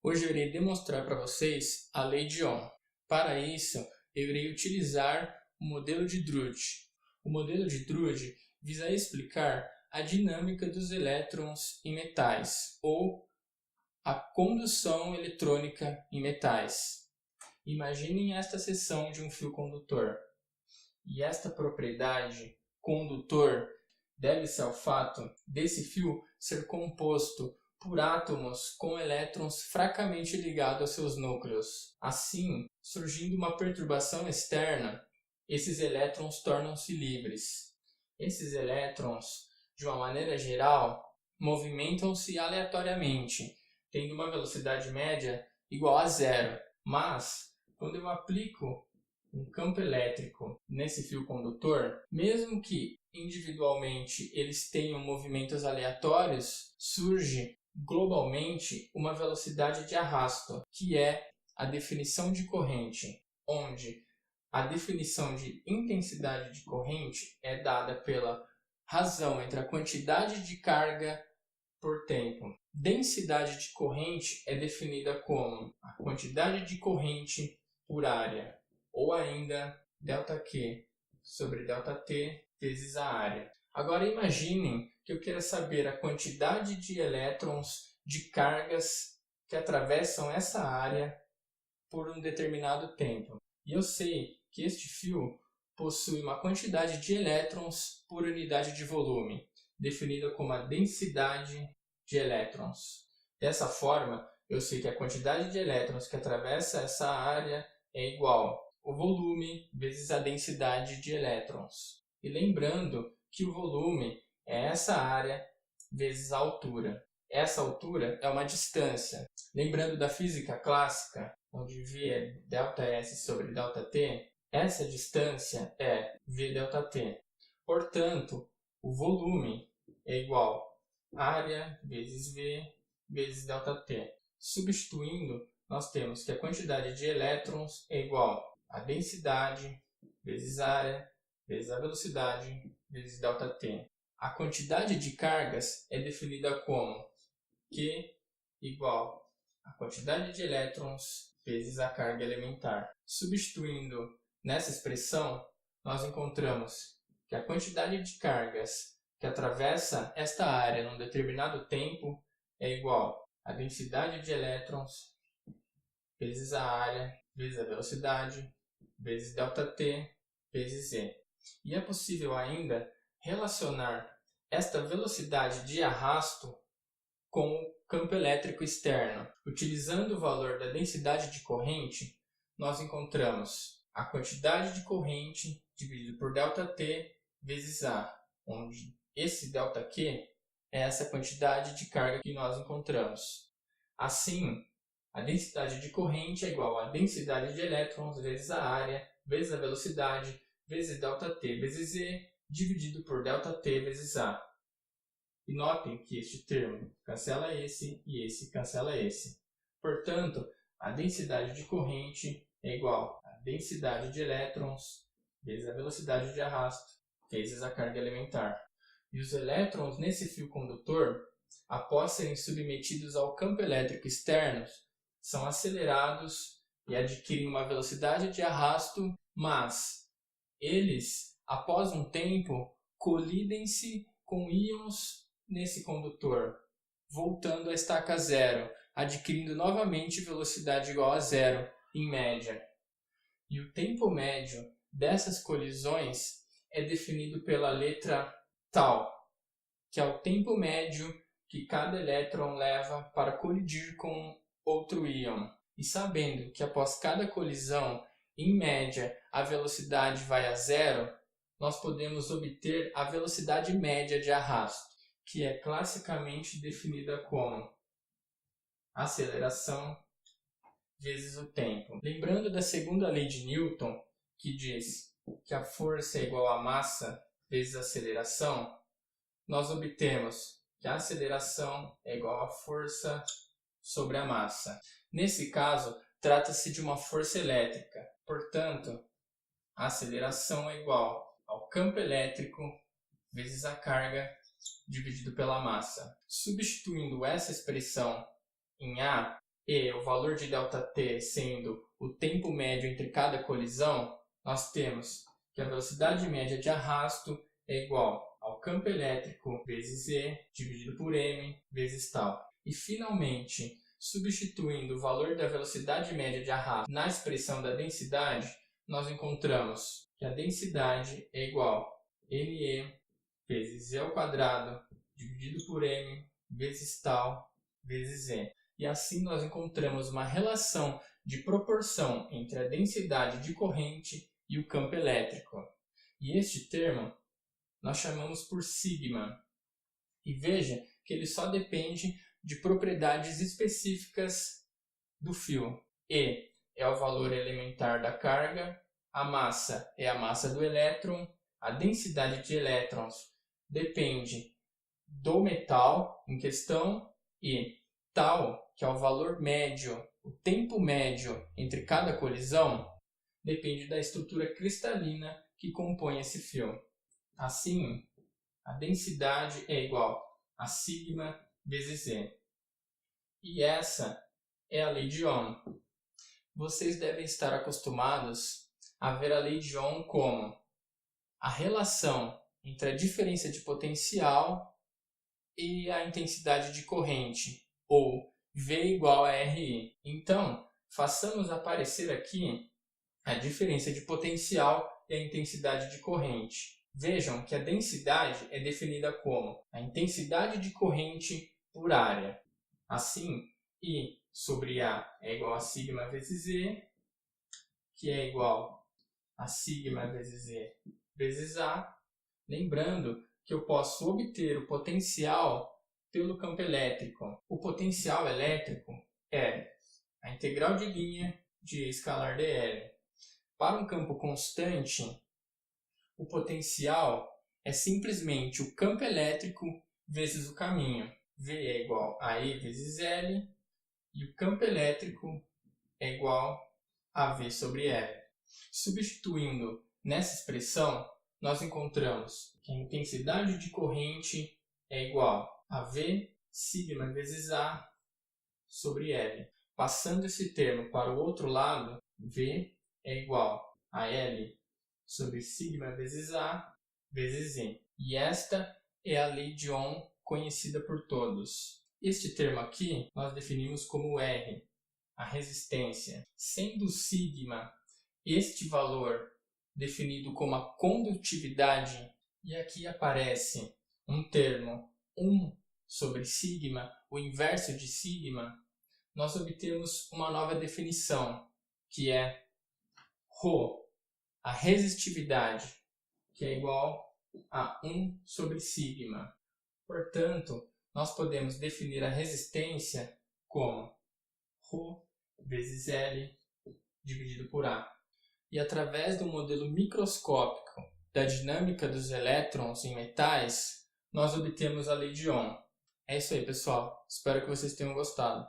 Hoje eu irei demonstrar para vocês a lei de Ohm. Para isso, eu irei utilizar o modelo de Drude. O modelo de Drude visa explicar a dinâmica dos elétrons em metais, ou a condução eletrônica em metais. Imaginem esta seção de um fio condutor. E esta propriedade, condutor, deve-se ao fato desse fio ser composto por átomos com elétrons fracamente ligados aos seus núcleos. Assim, surgindo uma perturbação externa, esses elétrons tornam-se livres. Esses elétrons, de uma maneira geral, movimentam-se aleatoriamente, tendo uma velocidade média igual a zero. Mas, quando eu aplico um campo elétrico nesse fio condutor, mesmo que individualmente eles tenham movimentos aleatórios, surge globalmente uma velocidade de arrasto, que é a definição de corrente, onde a definição de intensidade de corrente é dada pela razão entre a quantidade de carga por tempo. Densidade de corrente é definida como a quantidade de corrente por área, ou ainda ΔQ sobre ΔT vezes a área. Agora imaginem que eu queira saber a quantidade de elétrons de cargas que atravessam essa área por um determinado tempo. E eu sei que este fio possui uma quantidade de elétrons por unidade de volume, definida como a densidade de elétrons. Dessa forma, eu sei que a quantidade de elétrons que atravessa essa área é igual ao volume vezes a densidade de elétrons. E lembrando que o volume é essa área vezes a altura. Essa altura é uma distância. Lembrando da física clássica, onde V é ΔS sobre ΔT, essa distância é V ΔT. Portanto, o volume é igual a área vezes V vezes ΔT. Substituindo, nós temos que a quantidade de elétrons é igual a densidade vezes área vezes a velocidade vezes ΔT. A quantidade de cargas é definida como Q igual a quantidade de elétrons vezes a carga elementar. Substituindo nessa expressão, nós encontramos que a quantidade de cargas que atravessa esta área num determinado tempo é igual a densidade de elétrons vezes a área vezes a velocidade vezes ΔT vezes E. E é possível ainda relacionar esta velocidade de arrasto com o campo elétrico externo. Utilizando o valor da densidade de corrente, nós encontramos a quantidade de corrente dividido por ΔT vezes A, onde esse ΔQ é essa quantidade de carga que nós encontramos. Assim, a densidade de corrente é igual à densidade de elétrons vezes a área, vezes a velocidade, vezes ΔT vezes E, dividido por ΔT vezes A. E notem que este termo cancela esse e esse cancela esse. Portanto, a densidade de corrente é igual à densidade de elétrons vezes a velocidade de arrasto vezes a carga elementar. E os elétrons nesse fio condutor, após serem submetidos ao campo elétrico externo, são acelerados e adquirem uma velocidade de arrasto, mas eles, após um tempo, colidem-se com íons nesse condutor, voltando à estaca zero, adquirindo novamente velocidade igual a zero, em média. E o tempo médio dessas colisões é definido pela letra tau, que é o tempo médio que cada elétron leva para colidir com outro íon. E sabendo que após cada colisão, em média, a velocidade vai a zero, nós podemos obter a velocidade média de arrasto, que é classicamente definida como aceleração vezes o tempo. Lembrando da segunda lei de Newton, que diz que a força é igual à massa vezes a aceleração, nós obtemos que a aceleração é igual à força sobre a massa. Nesse caso, trata-se de uma força elétrica. Portanto, a aceleração é igual ao campo elétrico vezes a carga dividido pela massa. Substituindo essa expressão em A, e o valor de ΔT sendo o tempo médio entre cada colisão, nós temos que a velocidade média de arrasto é igual ao campo elétrico vezes E dividido por M vezes tal. E finalmente, substituindo o valor da velocidade média de arrasto na expressão da densidade, nós encontramos que a densidade é igual a NE vezes E ao quadrado dividido por M vezes tal vezes E. E assim nós encontramos uma relação de proporção entre a densidade de corrente e o campo elétrico. E este termo nós chamamos por sigma. E veja que ele só depende de propriedades específicas do fio. E é o valor elementar da carga, a massa é a massa do elétron, a densidade de elétrons depende do metal em questão e tal, que é o valor médio, o tempo médio entre cada colisão, depende da estrutura cristalina que compõe esse fio. Assim, a densidade é igual a sigma vezes E. E essa é a lei de Ohm. Vocês devem estar acostumados a ver a lei de Ohm como a relação entre a diferença de potencial e a intensidade de corrente, ou V igual a RI. Então, façamos aparecer aqui a diferença de potencial e a intensidade de corrente. Vejam que a densidade é definida como a intensidade de corrente por área. Assim, I sobre A é igual a sigma vezes E, que é igual a sigma vezes E vezes A. Lembrando que eu posso obter o potencial pelo campo elétrico. O potencial elétrico é a integral de linha de E escalar dl. Para um campo constante, o potencial é simplesmente o campo elétrico vezes o caminho. V é igual a E vezes L e o campo elétrico é igual a V sobre L. Substituindo nessa expressão, nós encontramos que a intensidade de corrente é igual a V sigma vezes A sobre L. Passando esse termo para o outro lado, V é igual a L sobre sigma vezes A vezes E. E esta é a lei de Ohm conhecida por todos. Este termo aqui nós definimos como R, a resistência. Sendo sigma este valor definido como a condutividade, e aqui aparece um termo 1 sobre sigma, o inverso de sigma, nós obtemos uma nova definição, que é ρ, a resistividade, que é igual a 1 sobre sigma. Portanto, nós podemos definir a resistência como ρ vezes L dividido por A. E através do modelo microscópico da dinâmica dos elétrons em metais, nós obtemos a lei de Ohm. É isso aí, pessoal. Espero que vocês tenham gostado.